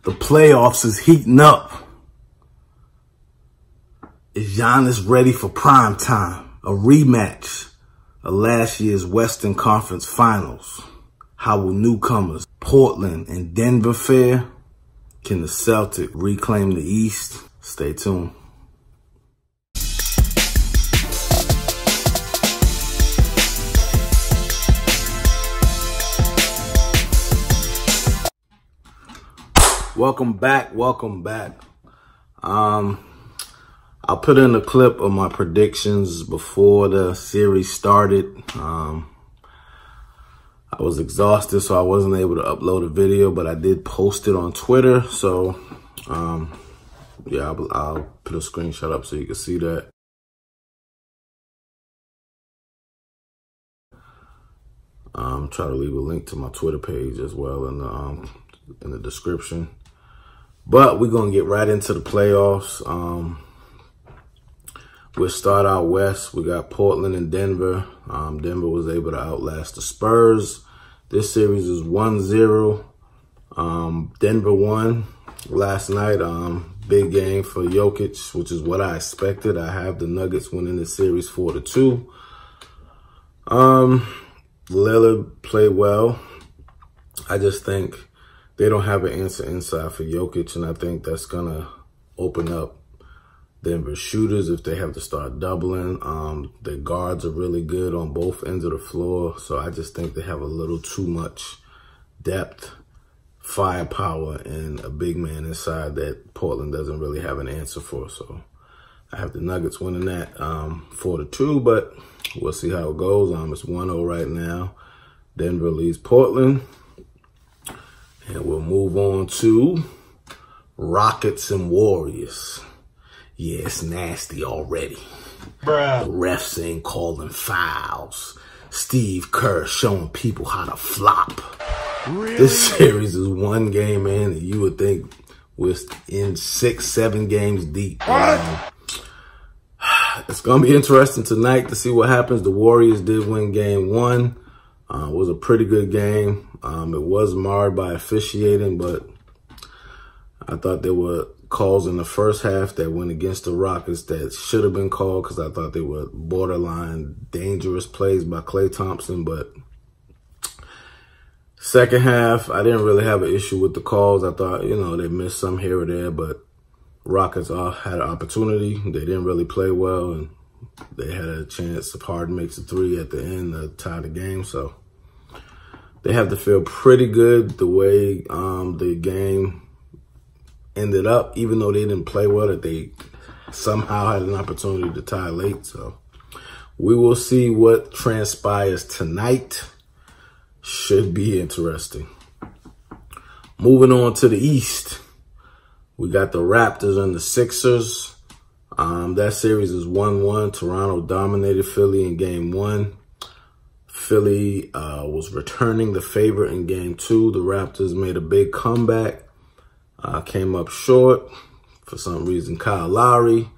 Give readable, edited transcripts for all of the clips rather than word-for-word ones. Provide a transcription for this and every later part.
The playoffs is heating up. Is Giannis ready for prime time? A rematch of last year's Western Conference Finals. How will newcomers Portland and Denver fare? Can the Celtics reclaim the East? Stay tuned. Welcome back. I'll put in a clip of my predictions before the series started. I was exhausted, so I wasn't able to upload a video, but I did post it on Twitter. So, yeah, I'll put a screenshot up so you can see that. Try to leave a link to my Twitter page as well in the description. But we're going to get right into the playoffs. We'll start out west. We got Portland and Denver. Denver was able to outlast the Spurs. This series is 1-0. Denver won last night. Big game for Jokic, which is what I expected. I have the Nuggets winning the series 4-2. Lillard played well. I just think they don't have an answer inside for Jokic, and I think that's going to open up Denver shooters if they have to start doubling. Their guards are really good on both ends of the floor, so I just think they have a little too much depth, firepower, and a big man inside that Portland doesn't really have an answer for. So I have the Nuggets winning that 4-2, but we'll see how it goes. It's 1-0 right now. Denver leads Portland. And we'll move on to Rockets and Warriors. Yeah, it's nasty already. Bruh. The refs ain't calling fouls. Steve Kerr showing people how to flop. Really? This series is one game in, and you would think we're in 6-7 games deep. It's going to be interesting tonight to see what happens. The Warriors did win game one. It was a pretty good game. It was marred by officiating, but I thought there were calls in the first half that went against the Rockets that should have been called because I thought they were borderline dangerous plays by Klay Thompson. But second half, I didn't really have an issue with the calls. I thought, they missed some here or there, but Rockets had an opportunity. They didn't really play well, and they had a chance if Harden makes a three at the end to tie the game. So they have to feel pretty good the way the game ended up, even though they didn't play well, that they somehow had an opportunity to tie late. So we will see what transpires tonight. Should be interesting. Moving on to the East, we got the Raptors and the Sixers. That series is 1-1. Toronto dominated Philly in game one. Philly was returning the favorite in game two. The Raptors made a big comeback. Came up short. For some reason, Kyle Lowry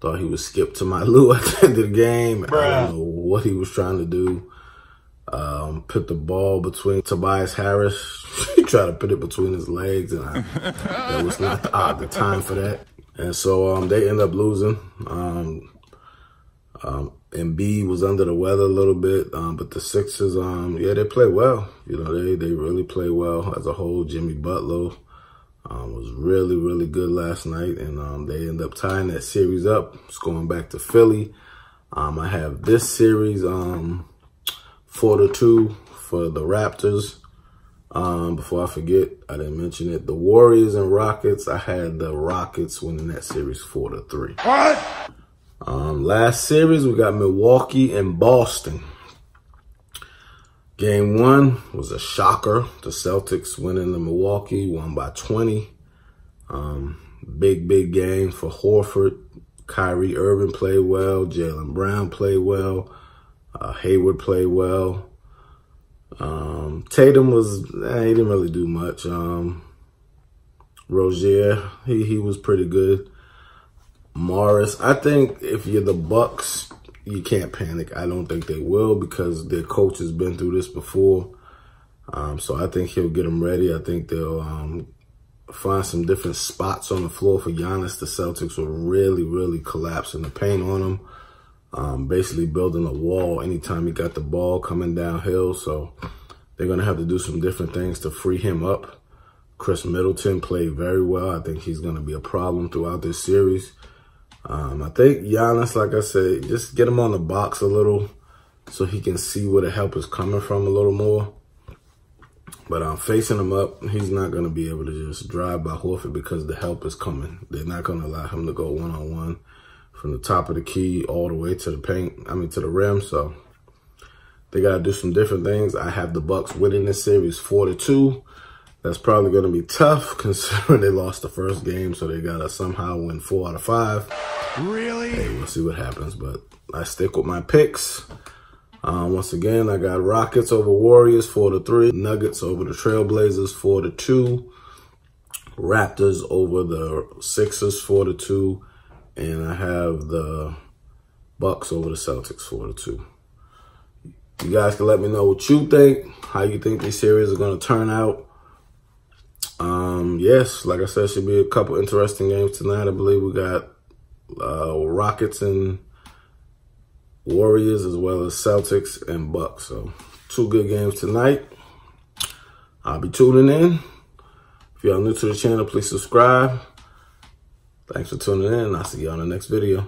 thought he would skip to my Lou at the end of the game. Bruh. I don't know what he was trying to do. Put the ball between Tobias Harris. He tried to put it between his legs, and that was not the time for that. And so they end up losing. Embiid was under the weather a little bit, but the Sixers, yeah, they play well. They really play well as a whole. Jimmy Butler was really, really good last night, and they end up tying that series up. It's going back to Philly. I have this series 4-2 for the Raptors. Before I forget, I didn't mention it. The Warriors and Rockets, I had the Rockets winning that series 4-3. What? Last series, we got Milwaukee and Boston. Game one was a shocker. The Celtics winning the Milwaukee, won by 20. Big game for Horford. Kyrie Irving played well. Jaylen Brown played well. Hayward played well. Tatum he didn't really do much. Rozier, he was pretty good. Morris, I think if you're the Bucks, you can't panic. I don't think they will because their coach has been through this before. So I think he'll get them ready. I think they'll find some different spots on the floor for Giannis. The Celtics were really collapsing the paint on him, basically building a wall anytime he got the ball coming downhill. So they're going to have to do some different things to free him up. Chris Middleton played very well. I think he's going to be a problem throughout this series. I think Giannis, like I said, just get him on the box a little so he can see where the help is coming from a little more. But I'm facing him up. He's not going to be able to just drive by Horford because the help is coming. They're not going to allow him to go one-on-one from the top of the key all the way to the paint, to the rim. So they got to do some different things. I have the Bucks winning this series 4-2. That's probably going to be tough considering they lost the first game. So they got to somehow win 4 out of 5. Really? Hey, we'll see what happens. But I stick with my picks. Once again, I got Rockets over Warriors 4-3, Nuggets over the Trailblazers 4-2, Raptors over the Sixers 4-2, and I have the Bucks over the Celtics 4-2. You guys can let me know what you think, how you think these series are going to turn out. Yes, like I said, should be a couple interesting games tonight. I believe we got Rockets and Warriors as well as Celtics and Bucks. So 2 good games tonight. I'll be tuning in. If y'all new to the channel, please subscribe. Thanks for tuning in. I'll see you on the next video.